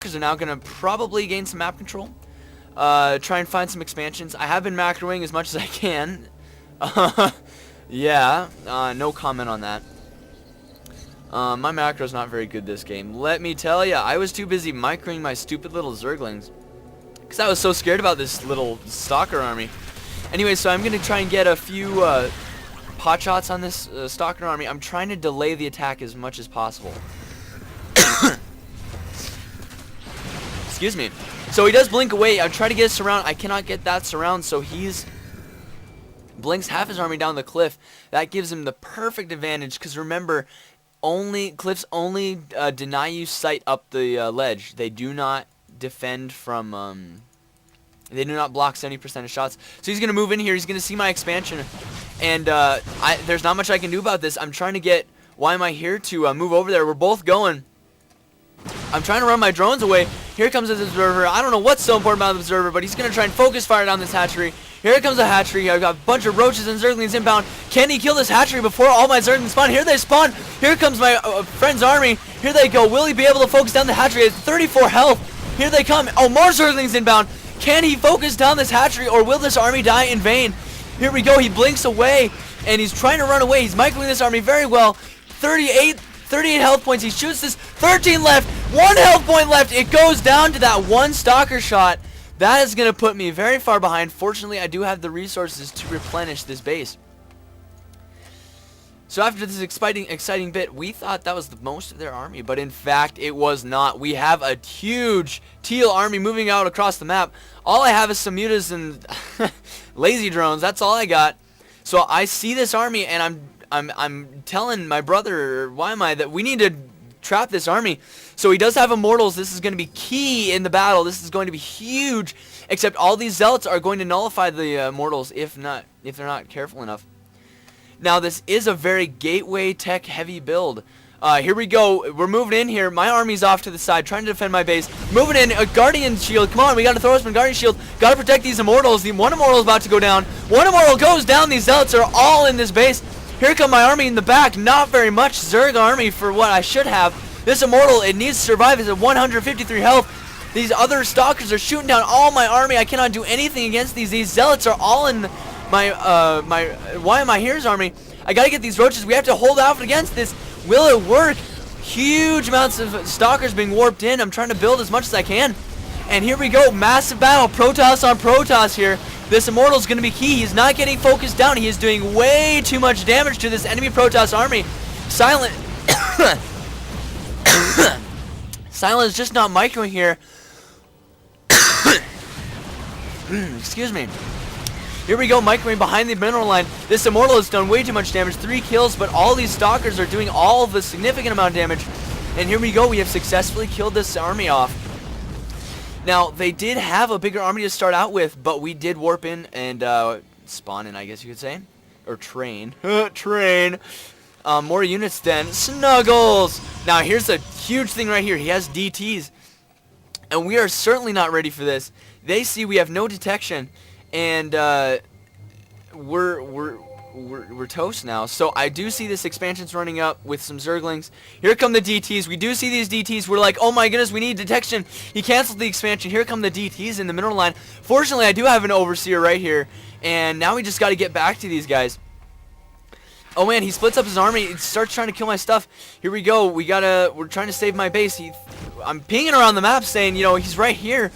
are now going to probably gain some map control. Try and find some expansions. I have been macroing as much as I can. Yeah, no comment on that. My macro's not very good this game. Let me tell ya, I was too busy microing my stupid little Zerglings. Because I was so scared about this little Stalker army. Anyway, so I'm going to try and get a few pot shots on this Stalker army. I'm trying to delay the attack as much as possible. Excuse me. So he does blink away. I try to get a surround. I cannot get that surround, so he's blinks half his army down the cliff. That gives him the perfect advantage, because remember, cliffs only deny you sight up the ledge. They do not defend from they do not block 70% of shots. So he's gonna move in here. He's gonna see my expansion, and there's not much I can do about this. I'm trying to get Why Am I Here to move over there. We're both going. I'm trying to run my drones away. Here comes this observer. I don't know what's so important about the observer, but he's gonna try and focus fire down this hatchery. Here comes a hatchery. I've got a bunch of roaches and Zerglings inbound. Can he kill this hatchery before all my Zerglings spawn? Here they spawn. Here comes my friend's army. Here they go. Will he be able to focus down the hatchery? It's 34 health. Here they come. Oh, more Zerglings inbound. Can he focus down this hatchery, or will this army die in vain? Here we go. He blinks away, and he's trying to run away. He's microing this army very well. 38 health points. He shoots this. 13 left. 1 health point left. It goes down to that one Stalker shot. That is going to put me very far behind. Fortunately, I do have the resources to replenish this base. So after this exciting bit, we thought that was the most of their army, but in fact, it was not. We have a huge teal army moving out across the map. All I have is some mutas and lazy drones. That's all I got. So I see this army, and I'm telling my brother, why am I, that we need to trap this army. So he does have immortals. This is going to be key in the battle. This is going to be huge. Except all these zealots are going to nullify the immortals if they're not careful enough. Now this is a very gateway tech heavy build. Here we go. We're moving in here. My army's off to the side, trying to defend my base. Moving in. A guardian shield. Come on, we got to throw us a guardian shield. Got to protect these immortals. The one immortal is about to go down. One immortal goes down. These zealots are all in this base. Here come my army in the back. Not very much Zerg army for what I should have. This immortal, it needs to survive. It's at 153 health. These other stalkers are shooting down all my army. I cannot do anything against these. These zealots are all in my Why Am I Here's army. I gotta get these roaches. We have to hold out against this. Will it work? Huge amounts of stalkers being warped in. I'm trying to build as much as I can. And here we go. Massive battle. Protoss on Protoss here. This immortal is going to be key. He's not getting focused down. He is doing way too much damage to this enemy Protoss army. Silent. Silent is just not microing here. Excuse me. Here we go, microwave behind the mineral line. This immortal has done way too much damage. 3 kills, but all these stalkers are doing all of the significant amount of damage. And here we go. We have successfully killed this army off. Now, they did have a bigger army to start out with, but we did warp in and spawn in, I guess you could say. Or train. Train. More units then. Snuggles! Now, here's a huge thing right here. He has DTs. And we are certainly not ready for this. They see we have no detection. And we're toast now. So I do see this expansion's running up with some Zerglings. Here come the DTs. We do see these DTs. We're like, oh my goodness, we need detection. He canceled the expansion. Here come the DTs in the middle line. Fortunately, I do have an overseer right here. And now we just got to get back to these guys. Oh man, he splits up his army. He starts trying to kill my stuff. Here we go. We're trying to save my base. I'm pinging around the map saying, you know, he's right here.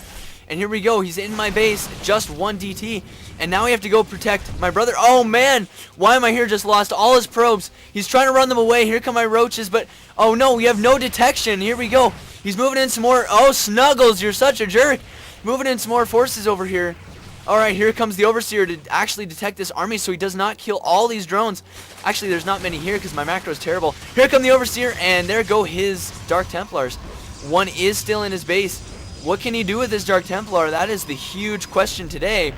And here we go. He's in my base. Just 1 DT. And now we have to go protect my brother. Oh, man. Why Am I Here just lost all his probes. He's trying to run them away. Here come my roaches. But, oh, no. We have no detection. Here we go. He's moving in some more. Oh, Snuggles. You're such a jerk. Moving in some more forces over here. All right. Here comes the Overseer to actually detect this army so he does not kill all these drones. Actually, there's not many here because my macro is terrible. Here come the Overseer. And there go his Dark Templars. One is still in his base. What can he do with his Dark Templar? That is the huge question today.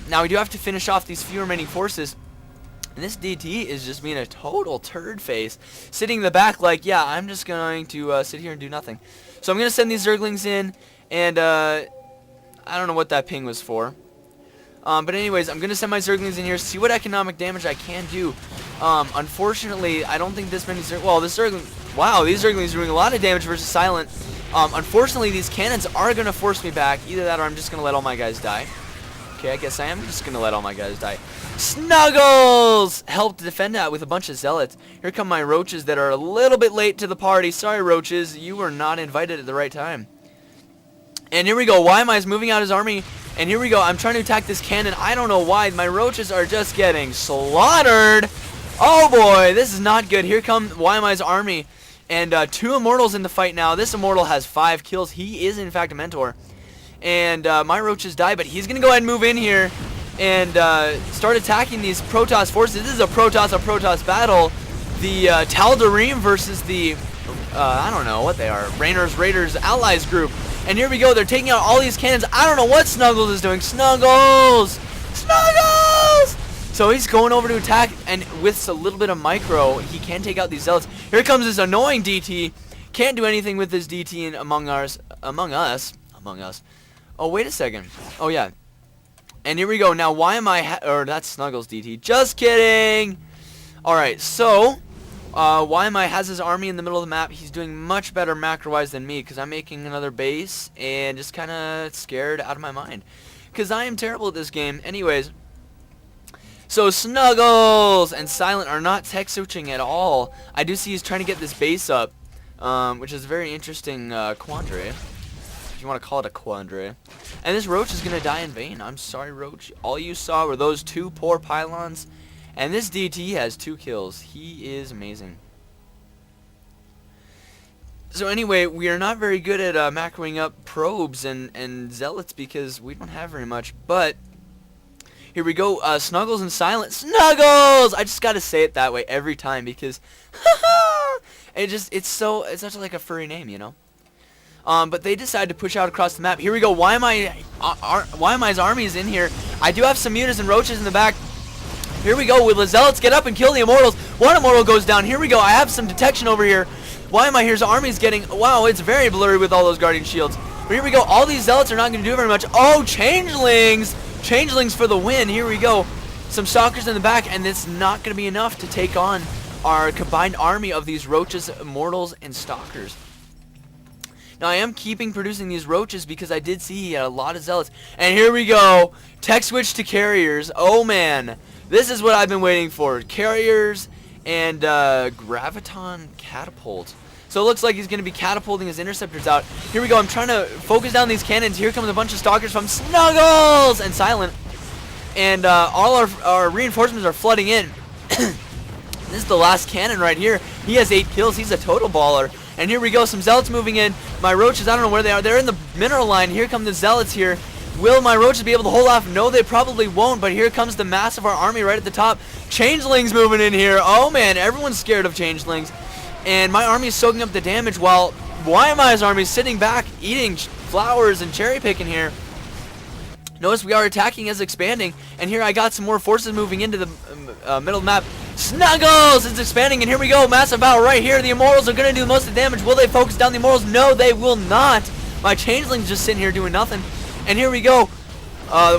Now, we do have to finish off these few remaining forces. And this DT is just being a total turd face. Sitting in the back like, yeah, I'm just going to sit here and do nothing. So I'm going to send these Zerglings in. And I don't know what that ping was for. But anyways, I'm going to send my Zerglings in here. See what economic damage I can do. Unfortunately, I don't think this many Zerglings... Well, this Zergling... Wow, these Zerglings are doing a lot of damage versus Silent. Unfortunately, these cannons are going to force me back. Either that or I'm just going to let all my guys die. Okay, I guess I am just going to let all my guys die. Snuggles! Helped defend that with a bunch of zealots. Here come my roaches that are a little bit late to the party. Sorry, roaches. You were not invited at the right time. And here we go. Why moving out his army. And here we go. I'm trying to attack this cannon. I don't know why. My roaches are just getting slaughtered. Oh, boy. This is not good. Here come Why army. And 2 immortals in the fight now. This immortal has 5 kills. He is, in fact, a mentor. And my roaches die, but he's going to go ahead and move in here and start attacking these Protoss forces. This is a Protoss battle. The Tal'Darim versus the, I don't know what they are, Raiders Allies group. And here we go. They're taking out all these cannons. I don't know what Snuggles is doing. Snuggles! Snuggles! So he's going over to attack, and with a little bit of micro, he can take out these zealots. Here comes this annoying DT. Can't do anything with this DT in Among Us. Oh, wait a second. Oh, yeah. And here we go. Now, or that's Snuggles DT. Just kidding! Alright, so, has his army in the middle of the map. He's doing much better macro-wise than me, because I'm making another base, and just kind of scared out of my mind. Because I am terrible at this game. Anyways, so Snuggles and Silent are not tech switching at all. I do see he's trying to get this base up, which is a very interesting quandary. If you want to call it a quandary. And this Roach is going to die in vain. I'm sorry, Roach. All you saw were those 2 poor pylons. And this DT has 2 kills. He is amazing. So anyway, we are not very good at macroing up probes and zealots because we don't have very much. But here we go. Snuggles and Silent. Snuggles! I just got to say it that way every time because it's such like a furry name, you know. But they decided to push out across the map. Here we go. Why am I's army is in here? I do have some mutas and roaches in the back. Here we go. Will the zealots get up and kill the immortals? 1 immortal goes down. Here we go. I have some detection over here. Why am I here's army's getting... Wow, it's very blurry with all those guardian shields. But here we go. All these zealots are not going to do very much. Oh, changelings! Changelings for the win. Here we go. Some stalkers in the back, and it's not going to be enough to take on our combined army of these roaches, immortals, and stalkers. Now, I am producing these roaches because I did see he had a lot of zealots. And here we go. Tech switch to carriers. Oh, man. This is what I've been waiting for. Carriers and graviton catapult. So it looks like he's going to be catapulting his interceptors out. Here we go. I'm trying to focus down these cannons. Here comes a bunch of stalkers from Snuggles and Silent. And all our reinforcements are flooding in. This is the last cannon right here. He has 8 kills. He's a total baller. And here we go. Some zealots moving in. My roaches, I don't know where they are. They're in the mineral line. Here come the zealots here. Will my roaches be able to hold off? No, they probably won't. But here comes the mass of our army right at the top. Changelings moving in here. Oh, man. Everyone's scared of changelings. And my army is soaking up the damage while Why army is sitting back, eating flowers and cherry picking here. Notice we are attacking as expanding, and here I got some more forces moving into the middle of the map. Snuggles! It's expanding, and here we go. Massive battle right here. The Immortals are going to do most of the damage. Will they focus down the Immortals? No, they will not. My Changeling's just sitting here doing nothing. And here we go.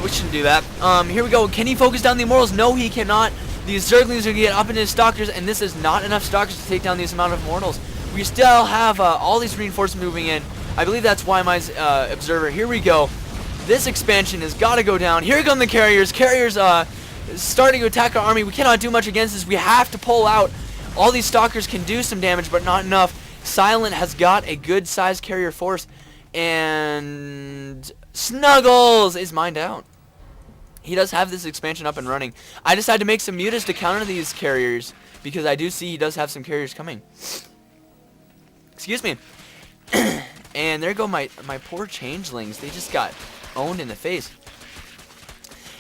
We shouldn't do that. Here we go. Can he focus down the Immortals? No, he cannot. These Zerglings are going to get up into his Stalkers, and this is not enough Stalkers to take down this amount of Immortals. We still have all these reinforcements moving in. I believe that's why my Observer. Here we go. This expansion has got to go down. Here come the carriers. Carriers starting to attack our army. We cannot do much against this. We have to pull out. All these stalkers can do some damage, but not enough. Silent has got a good-sized carrier force, and Snuggles is mined out. He does have this expansion up and running. I decided to make some mutas to counter these carriers because I do see he does have some carriers coming. Excuse me. And there go my poor changelings. They just got owned in the face.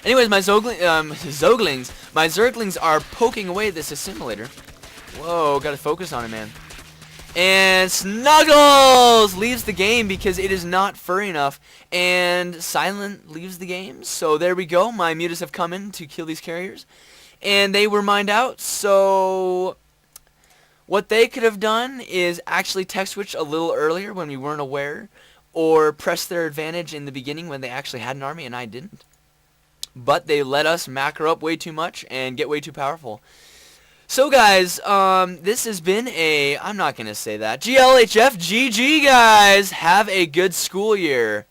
Anyways, my Zerglings are poking away at this assimilator. Whoa, gotta focus on it, man. And Snuggles leaves the game because it is not furry enough. And Silent leaves the game. So there we go. My mutas have come in to kill these carriers. And they were mined out. So what they could have done is actually tech switch a little earlier when we weren't aware. Or press their advantage in the beginning when they actually had an army and I didn't. But they let us macro up way too much and get way too powerful. So guys, this has been I'm not gonna say that. GLHF GG guys. Have a good school year.